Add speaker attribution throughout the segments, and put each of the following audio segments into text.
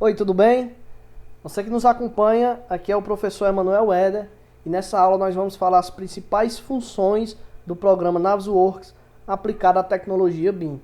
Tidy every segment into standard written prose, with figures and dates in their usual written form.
Speaker 1: Oi, tudo bem? Você que nos acompanha, aqui é o professor Emanuel Eder e nessa aula nós vamos falar as principais funções do programa Navisworks aplicado à tecnologia BIM.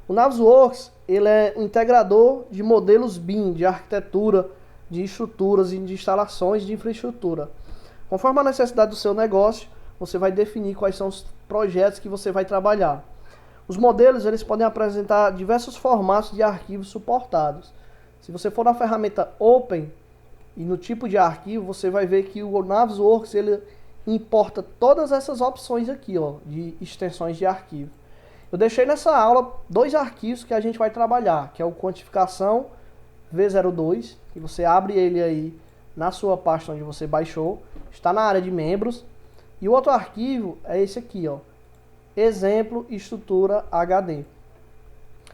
Speaker 1: O Navisworks ele é um integrador de modelos BIM, de arquitetura, de estruturas e de instalações de infraestrutura. Conforme a necessidade do seu negócio, você vai definir quais são os projetos que você vai trabalhar. Os modelos eles podem apresentar diversos formatos de arquivos suportados. Se você for na ferramenta Open e no tipo de arquivo, você vai ver que o Navisworks ele importa todas essas opções aqui, ó, de extensões de arquivo. Eu deixei nessa aula dois arquivos que a gente vai trabalhar, que é o Quantificação V02, que você abre ele aí na sua pasta onde você baixou, está na área de membros. E o outro arquivo é esse aqui, ó, Exemplo Estrutura HD.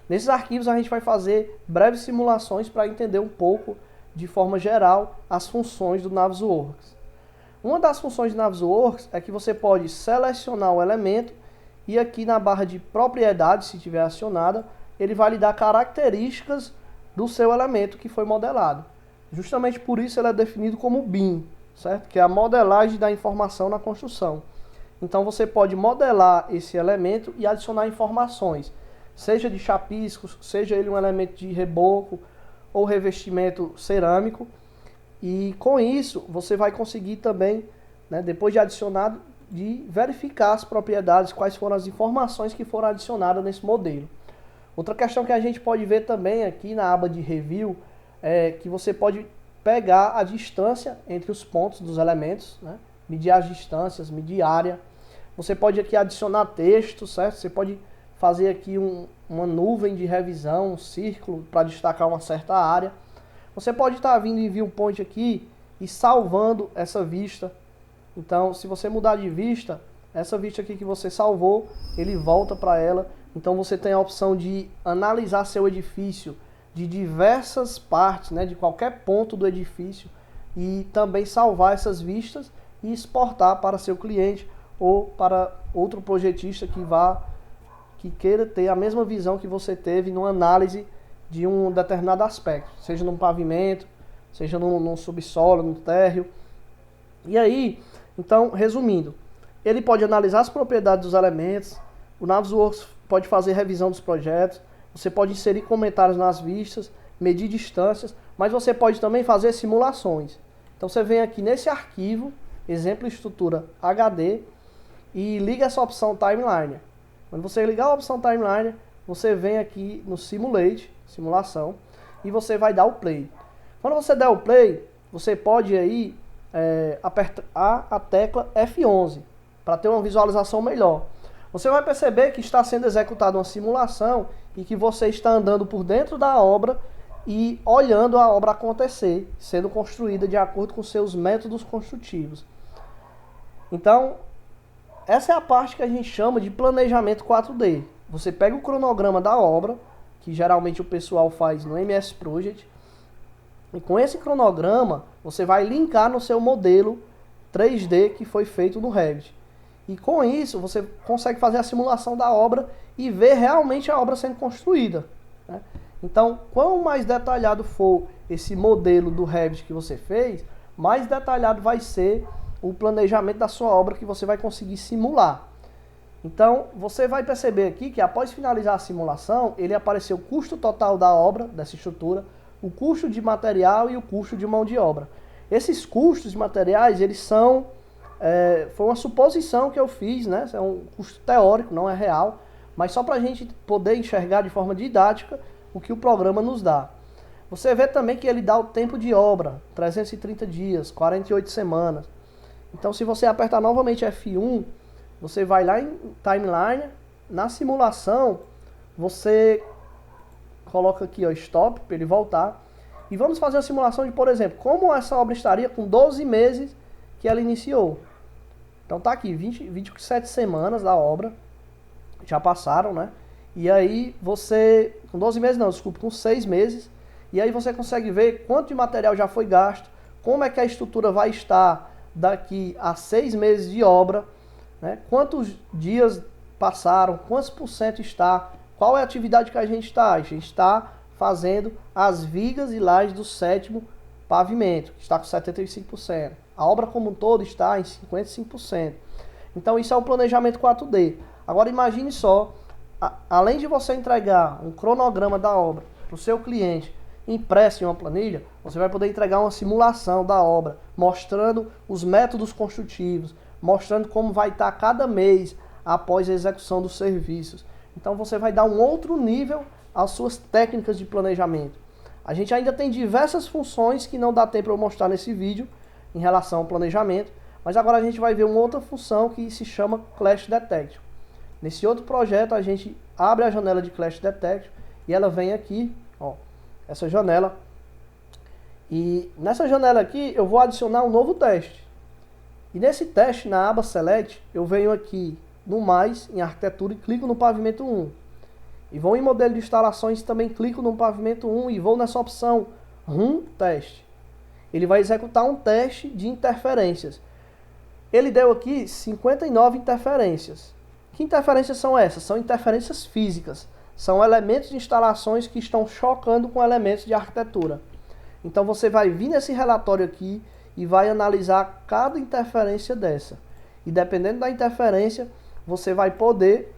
Speaker 1: Nesses arquivos a gente vai fazer breves simulações para entender um pouco, de forma geral, as funções do Navisworks. Uma das funções do Navisworks é que você pode selecionar o elemento e aqui na barra de propriedades, se tiver acionada, ele vai lhe dar características do seu elemento que foi modelado. Justamente por isso ele é definido como BIM, certo? Que é a modelagem da informação na construção. Então você pode modelar esse elemento e adicionar informações, seja de chapiscos, seja ele um elemento de reboco ou revestimento cerâmico. E com isso você vai conseguir também, né, depois de adicionado, de verificar as propriedades, quais foram as informações que foram adicionadas nesse modelo. Outra questão que a gente pode ver também aqui na aba de Review é que você pode pegar a distância entre os pontos dos elementos, né, medir as distâncias, medir área. Você pode aqui adicionar texto, certo? Você pode fazer aqui uma nuvem de revisão, um círculo para destacar uma certa área. Você pode estar vindo em viewpoint aqui e salvando essa vista. Então, se você mudar de vista, essa vista aqui que você salvou, ele volta para ela. Então você tem a opção de analisar seu edifício de diversas partes, né, de qualquer ponto do edifício, e também salvar essas vistas e exportar para seu cliente ou para outro projetista que queira ter a mesma visão que você teve numa análise de um determinado aspecto, seja num pavimento, seja num subsolo, no térreo. E aí, então, resumindo, ele pode analisar as propriedades dos elementos, o Navisworks pode fazer revisão dos projetos, você pode inserir comentários nas vistas, medir distâncias, mas você pode também fazer simulações. Então você vem aqui nesse arquivo, Exemplo Estrutura HD, e liga essa opção Timeline. Quando você ligar a opção Timeline, você vem aqui no Simulate, simulação, e você vai dar o play. Quando você der o play, você pode aí apertar a tecla F11 para ter uma visualização melhor. Você vai perceber que está sendo executada uma simulação e que você está andando por dentro da obra e olhando a obra acontecer, sendo construída de acordo com seus métodos construtivos. Então, essa é a parte que a gente chama de planejamento 4D. Você pega o cronograma da obra, que geralmente o pessoal faz no MS Project, e com esse cronograma você vai linkar no seu modelo 3D que foi feito no Revit. E com isso você consegue fazer a simulação da obra e ver realmente a obra sendo construída, né? Então, quanto mais detalhado for esse modelo do Revit que você fez, mais detalhado vai ser o planejamento da sua obra que você vai conseguir simular. Então, você vai perceber aqui que após finalizar a simulação, ele apareceu o custo total da obra, dessa estrutura, o custo de material e o custo de mão de obra. Esses custos de materiais, eles são... foi uma suposição que eu fiz, né? É um custo teórico, não é real, mas só para a gente poder enxergar de forma didática o que o programa nos dá. Você vê também que ele dá o tempo de obra, 330 dias, 48 semanas. Então, se você apertar novamente F1, você vai lá em Timeline, na simulação, você coloca aqui, ó, Stop, para ele voltar. E vamos fazer a simulação de, por exemplo, como essa obra estaria com 12 meses que ela iniciou. Então tá aqui, 27 semanas da obra, já passaram, né? E aí você, com 12 meses não, desculpa, com 6 meses, e aí você consegue ver quanto de material já foi gasto, como é que a estrutura vai estar daqui a 6 meses de obra, né? Quantos dias passaram, quantos por cento está, qual é a atividade que a gente está fazendo as vigas e lajes do 7º pavimento, que está com 75%. A obra como um todo está em 55%. Então isso é o planejamento 4D. Agora imagine só, além de você entregar um cronograma da obra para o seu cliente impresso em uma planilha, você vai poder entregar uma simulação da obra, mostrando os métodos construtivos, mostrando como vai estar cada mês após a execução dos serviços. Então você vai dar um outro nível às suas técnicas de planejamento. A gente ainda tem diversas funções que não dá tempo para eu mostrar nesse vídeo em relação ao planejamento, mas agora a gente vai ver uma outra função que se chama Clash Detection. Nesse outro projeto a gente abre a janela de Clash Detection e ela vem aqui, ó, essa janela. E nessa janela aqui eu vou adicionar um novo teste. E nesse teste, na aba Select, eu venho aqui no mais, em arquitetura, e clico no pavimento 1. E vou em modelo de instalações, também clico no pavimento 1 e vou nessa opção Teste. Ele vai executar um teste de interferências. Ele deu aqui 59 interferências. Que interferências são essas? São interferências físicas. São elementos de instalações que estão chocando com elementos de arquitetura. Então você vai vir nesse relatório aqui e vai analisar cada interferência dessa. E dependendo da interferência, você vai poder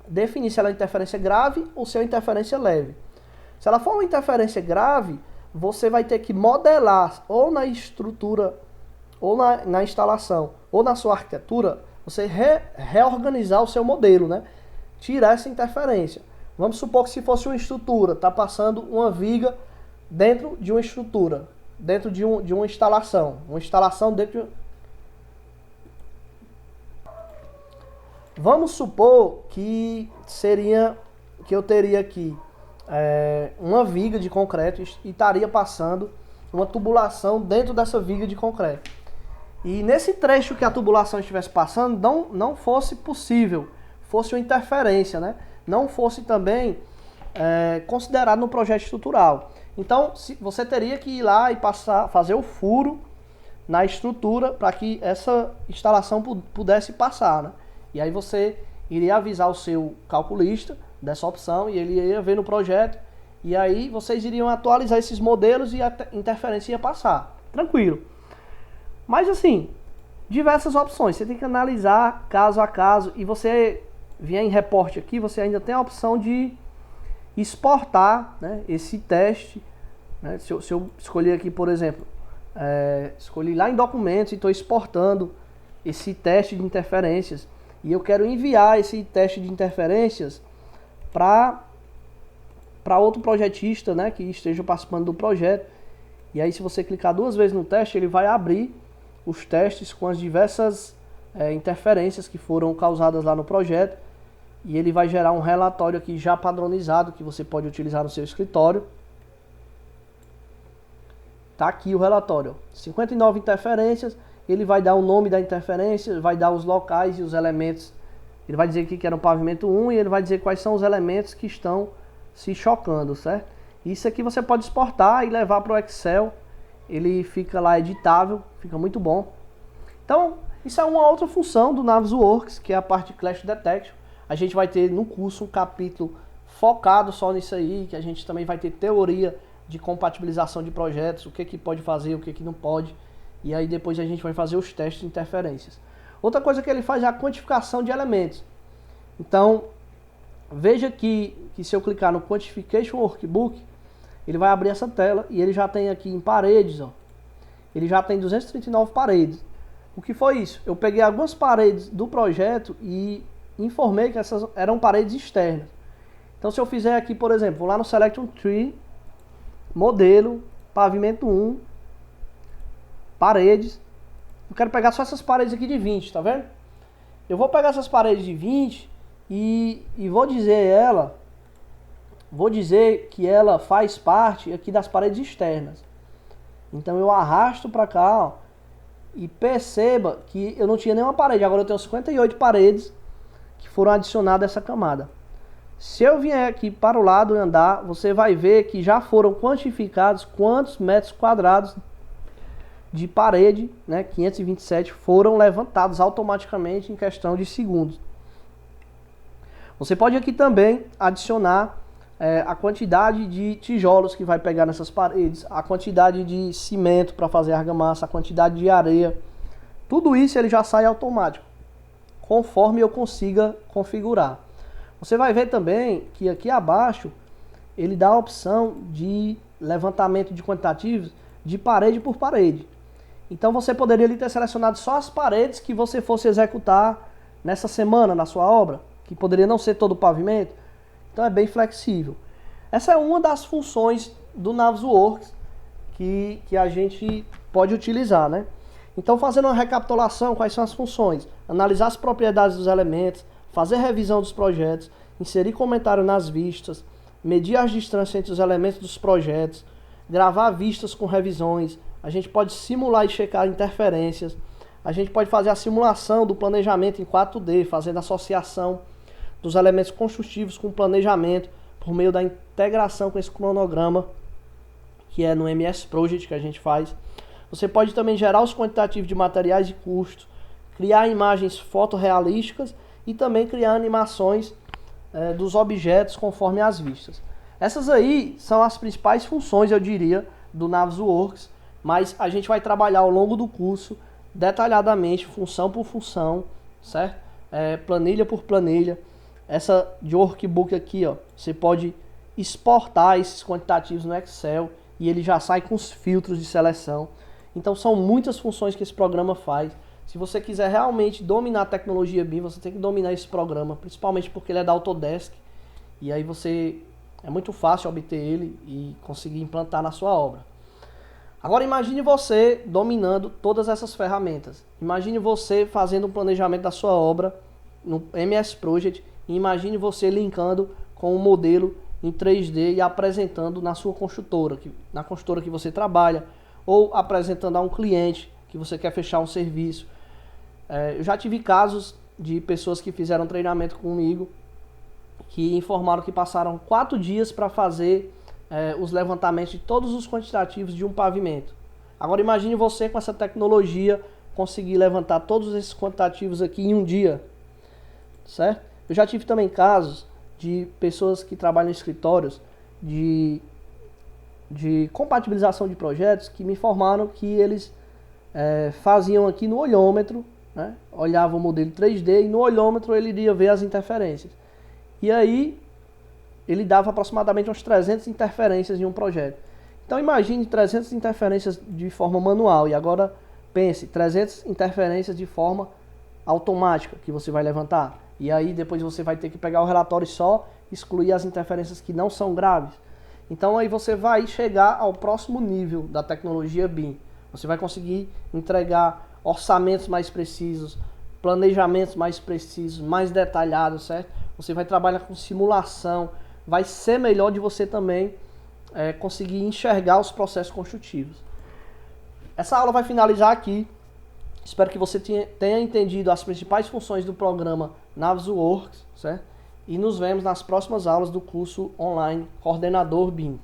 Speaker 1: definir se ela é interferência grave ou se é interferência leve. Se ela for uma interferência grave, você vai ter que modelar ou na estrutura, ou na instalação, ou na sua arquitetura, você reorganizar o seu modelo, né? Tirar essa interferência. Vamos supor que se fosse uma estrutura, está passando uma viga dentro de uma estrutura, dentro de uma instalação dentro de... Vamos supor que eu teria aqui uma viga de concreto e estaria passando uma tubulação dentro dessa viga de concreto. E nesse trecho que a tubulação estivesse passando, não fosse possível, fosse uma interferência, né? Não fosse também considerado no projeto estrutural. Então você teria que ir lá e fazer o furo na estrutura para que essa instalação pudesse passar, né? E aí você iria avisar o seu calculista dessa opção e ele ia ver no projeto. E aí vocês iriam atualizar esses modelos e a interferência ia passar. Tranquilo. Mas assim, diversas opções. Você tem que analisar caso a caso. E você vier em reporte aqui, você ainda tem a opção de exportar, né, esse teste. Né? Se eu escolher aqui, por exemplo, escolhi lá em documentos e estou exportando esse teste de interferências. E eu quero enviar esse teste de interferências para outro projetista, né, que esteja participando do projeto. E aí se você clicar 2 vezes no teste, ele vai abrir os testes com as diversas interferências que foram causadas lá no projeto. E ele vai gerar um relatório aqui já padronizado que você pode utilizar no seu escritório. Tá aqui o relatório, 59 interferências. Ele vai dar o nome da interferência, vai dar os locais e os elementos. Ele vai dizer que era o pavimento 1 e ele vai dizer quais são os elementos que estão se chocando, certo? Isso aqui você pode exportar e levar para o Excel. Ele fica lá editável, fica muito bom. Então, isso é uma outra função do Navisworks, que é a parte de Clash Detection. A gente vai ter no curso um capítulo focado só nisso aí, que a gente também vai ter teoria de compatibilização de projetos, o que pode fazer, o que não pode. E aí depois a gente vai fazer os testes de interferências. Outra coisa que ele faz é a quantificação de elementos. Então, veja que se eu clicar no Quantification Workbook, ele vai abrir essa tela e ele já tem aqui em paredes, ó, ele já tem 239 paredes. O que foi isso? Eu peguei algumas paredes do projeto e informei que essas eram paredes externas. Então se eu fizer aqui, por exemplo, vou lá no Selection Tree, modelo, pavimento 1, paredes. Eu quero pegar só essas paredes aqui de 20, tá vendo? Eu vou pegar essas paredes de 20 e vou dizer que ela faz parte aqui das paredes externas. Então eu arrasto para cá, ó, e perceba que eu não tinha nenhuma parede. Agora eu tenho 58 paredes que foram adicionadas a essa camada. Se eu vier aqui para o lado e andar, você vai ver que já foram quantificados quantos metros quadrados de parede, né, 527, foram levantados automaticamente em questão de segundos. Você pode aqui também adicionar a quantidade de tijolos que vai pegar nessas paredes, a quantidade de cimento para fazer argamassa, a quantidade de areia. Tudo isso ele já sai automático, conforme eu consiga configurar. Você vai ver também que aqui abaixo ele dá a opção de levantamento de quantitativos de parede por parede. Então você poderia ali ter selecionado só as paredes que você fosse executar nessa semana na sua obra, que poderia não ser todo o pavimento. Então é bem flexível. Essa é uma das funções do Navisworks que a gente pode utilizar, né? Então, fazendo uma recapitulação, quais são as funções? Analisar as propriedades dos elementos, fazer revisão dos projetos, inserir comentário nas vistas, medir as distâncias entre os elementos dos projetos, gravar vistas com revisões, a gente pode simular e checar interferências, a gente pode fazer a simulação do planejamento em 4D, fazendo associação dos elementos construtivos com o planejamento, por meio da integração com esse cronograma, que é no MS Project que a gente faz. Você pode também gerar os quantitativos de materiais e custos, criar imagens fotorrealísticas e também criar animações dos objetos conforme as vistas. Essas aí são as principais funções, eu diria, do Navisworks, mas a gente vai trabalhar ao longo do curso detalhadamente, função por função, certo? Planilha por planilha. Essa de workbook aqui, ó, você pode exportar esses quantitativos no Excel e ele já sai com os filtros de seleção. Então são muitas funções que esse programa faz. Se você quiser realmente dominar a tecnologia BIM, você tem que dominar esse programa, principalmente porque ele é da Autodesk. E aí é muito fácil obter ele e conseguir implantar na sua obra. Agora imagine você dominando todas essas ferramentas. Imagine você fazendo um planejamento da sua obra no MS Project e imagine você linkando com um modelo em 3D e apresentando na sua construtora, na construtora que você trabalha, ou apresentando a um cliente que você quer fechar um serviço. Eu já tive casos de pessoas que fizeram treinamento comigo que informaram que passaram 4 dias para fazer os levantamentos de todos os quantitativos de um pavimento. Agora imagine você com essa tecnologia conseguir levantar todos esses quantitativos aqui em um dia, certo? Eu já tive também casos de pessoas que trabalham em escritórios de compatibilização de projetos que me informaram que eles faziam aqui no olhômetro, né? Olhavam o modelo 3D e no olhômetro ele iria ver as interferências. E aí ele dava aproximadamente umas 300 interferências em um projeto. Então imagine 300 interferências de forma manual e agora pense 300 interferências de forma automática que você vai levantar. E aí depois você vai ter que pegar o relatório e só excluir as interferências que não são graves. Então aí você vai chegar ao próximo nível da tecnologia BIM. Você vai conseguir entregar orçamentos mais precisos, planejamentos mais precisos, mais detalhados, certo? Você vai trabalhar com simulação, vai ser melhor de você também conseguir enxergar os processos construtivos. Essa aula vai finalizar aqui. Espero que você tenha entendido as principais funções do programa Navisworks, certo? E nos vemos nas próximas aulas do curso online Coordenador BIM.